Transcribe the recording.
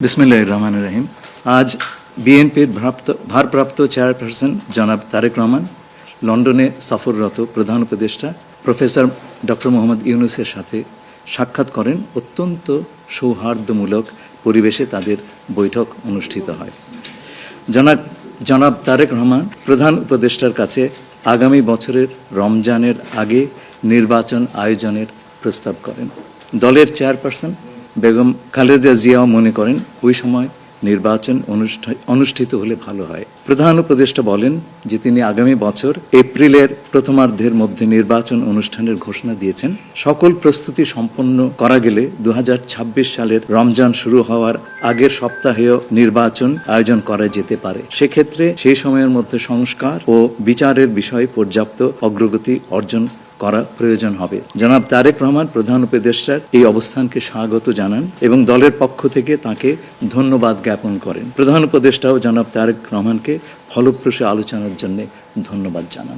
বিসমিল্লাহির রহমানির রহিম। আজ বিএনপির ভারপ্রাপ্ত চেয়ারপারসন জনাব তারেক রহমান লন্ডনে সফররত প্রধান উপদেষ্টা প্রফেসর ডক্টর মোহাম্মদ ইউনূসের সাথে সাক্ষাৎ করেন। অত্যন্ত সৌহার্দ্যমূলক পরিবেশে তাদের বৈঠক অনুষ্ঠিত হয়। জনাব তারেক রহমান প্রধান উপদেষ্টার কাছে আগামী বছরের রমজানের আগে নির্বাচন আয়োজনের প্রস্তাব করেন। দলের চেয়ারপারসন বেগম খালেদা জিয়াও মনে করেন ওই সময় নির্বাচন অনুষ্ঠিত হলে ভালো হয়। প্রধান উপদেষ্টা বলেন যে তিনি আগামী বছর এপ্রিলের প্রথমার্ধের মধ্যে নির্বাচন অনুষ্ঠানের ঘোষণা দিয়েছেন। সকল প্রস্তুতি সম্পন্ন করা গেলে 2026 সালের রমজান শুরু হওয়ার আগের সপ্তাহেও নির্বাচন আয়োজন করা যেতে পারে। সেক্ষেত্রে সেই সময়ের মধ্যে সংস্কার ও বিচারের বিষয়ে পর্যাপ্ত অগ্রগতি অর্জন করা প্রয়োজন হবে। জনাব তারেক রহমান প্রধান উপদেষ্টার এই অবস্থানকে স্বাগত জানান এবং দলের পক্ষ থেকে তাকে ধন্যবাদ জ্ঞাপন করেন। প্রধান উপদেষ্টাও জনাব তারেক রহমানকে ফলপ্রসূ আলোচনার জন্য ধন্যবাদ জানান।